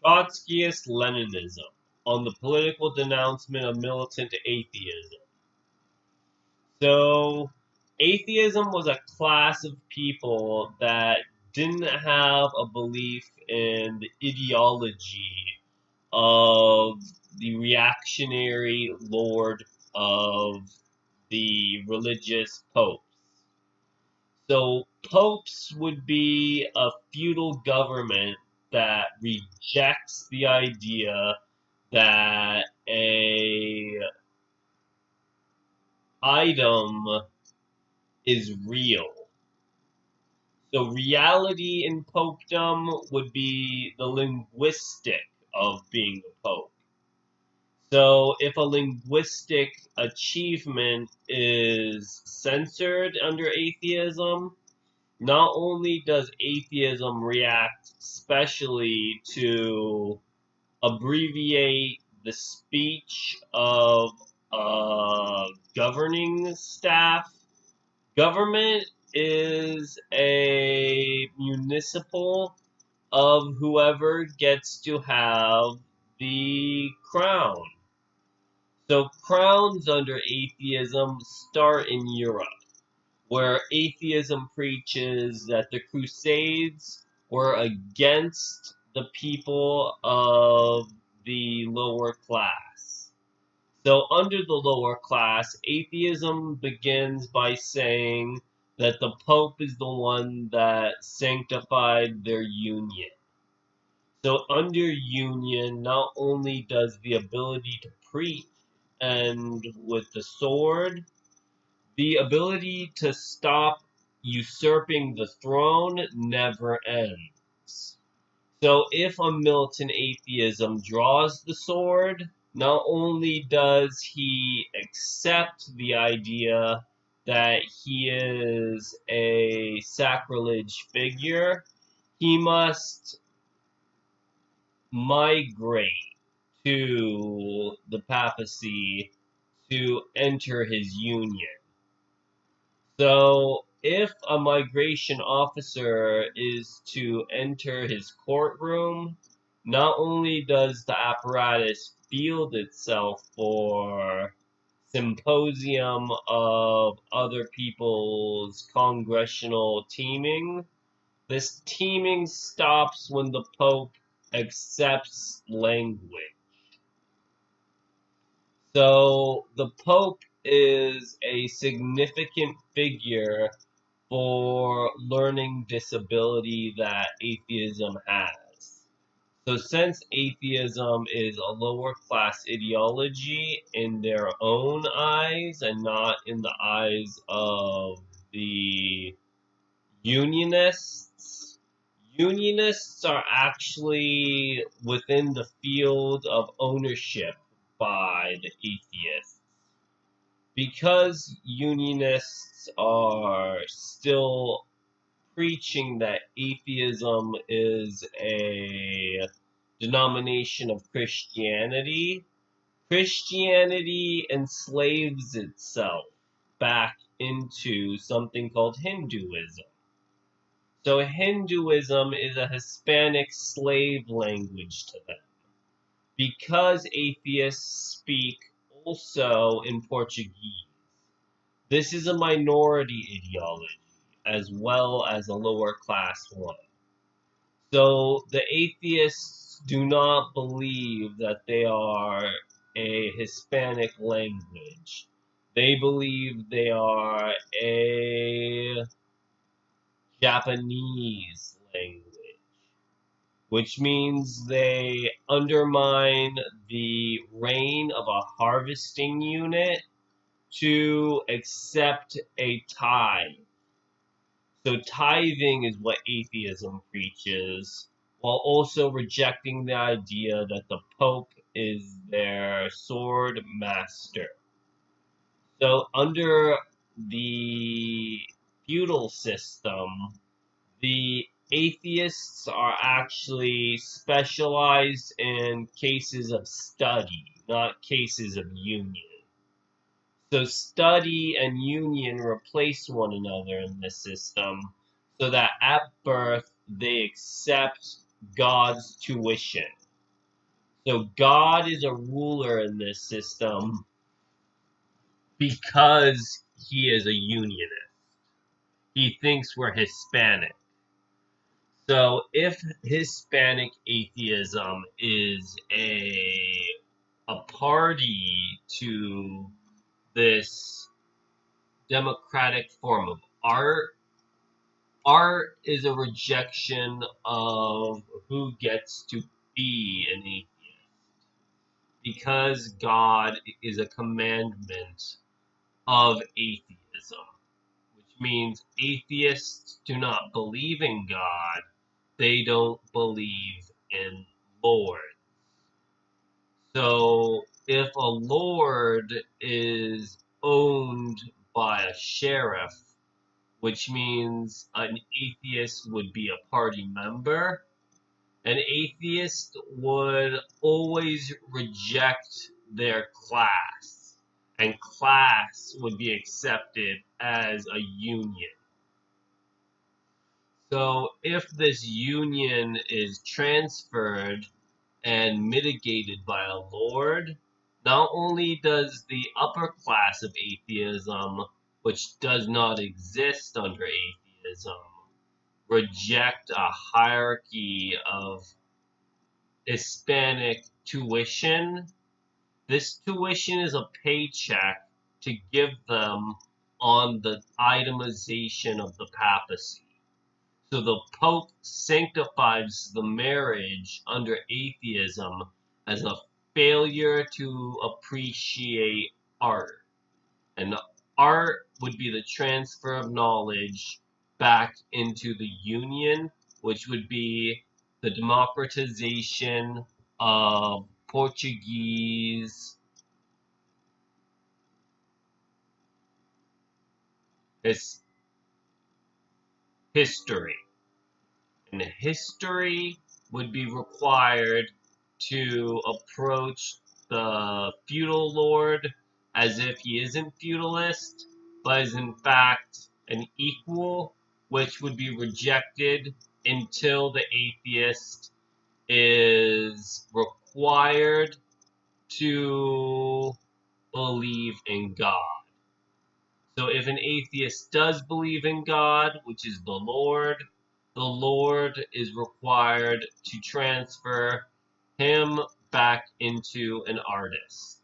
Trotskyist Leninism on the political denouncement of militant atheism. So, atheism was a class of people that didn't have a belief in the ideology of the reactionary lord of the religious popes. So popes would be a feudal government that rejects the idea that a item is real. So reality in popedom would be the linguistic of being a pope. So if a linguistic achievement is censored under atheism, not only does atheism react specially to abbreviate the speech of a governing staff, government is a municipal of whoever gets to have the crown. So crowns under atheism start in Europe, where atheism preaches that the Crusades were against the people of the lower class. So, under the lower class, atheism begins by saying that the Pope is the one that sanctified their union. So, under union, not only does the ability to preach end with the sword, the ability to stop usurping the throne never ends. So if a militant atheism draws the sword, not only does he accept the idea that he is a sacrilege figure, he must migrate to the papacy to enter his union. So, if a migration officer is to enter his courtroom, not only does the apparatus field itself for symposium of other people's congressional teaming, this teaming stops when the Pope accepts language. So the Pope is a significant figure for learning disability that atheism has. So since atheism is a lower class ideology in their own eyes and not in the eyes of the unionists, unionists are actually within the field of ownership by the atheists. Because unionists are still preaching that atheism is a denomination of Christianity, Christianity enslaves itself back into something called Hinduism. So Hinduism is a Hispanic slave language to them. Because atheists speak also in Portuguese, this is a minority ideology as well as a lower class one. So the atheists do not believe that they are a Hispanic language. They believe they are a Japanese language, which means they undermine the reign of a harvesting unit to accept a tithe. So tithing is what atheism preaches, while also rejecting the idea that the Pope is their sword master. So under the feudal system, the atheists are actually specialized in cases of study, not cases of union. So study and union replace one another in this system so that at birth they accept God's tuition. So God is a ruler in this system because he is a unionist. He thinks we're Hispanic. So if Hispanic atheism is a party to this democratic form of art, art is a rejection of who gets to be an atheist. Because God is a commandment of atheism, which means atheists do not believe in God, they don't believe in Lord. So if a lord is owned by a sheriff, which means an atheist would be a party member, an atheist would always reject their class, and class would be accepted as a union. So if this union is transferred and mitigated by a lord, not only does the upper class of atheism, which does not exist under atheism, reject a hierarchy of Hispanic tuition, this tuition is a paycheck to give them on the itemization of the papacy. So the Pope sanctifies the marriage under atheism as a failure to appreciate art. And art would be the transfer of knowledge back into the union, which would be the democratization of Portuguese history. And history would be required to approach the feudal lord as if he isn't feudalist, but is in fact an equal, which would be rejected until the atheist is required to believe in God. So if an atheist does believe in God, which is the Lord is required to transfer him back into an artist.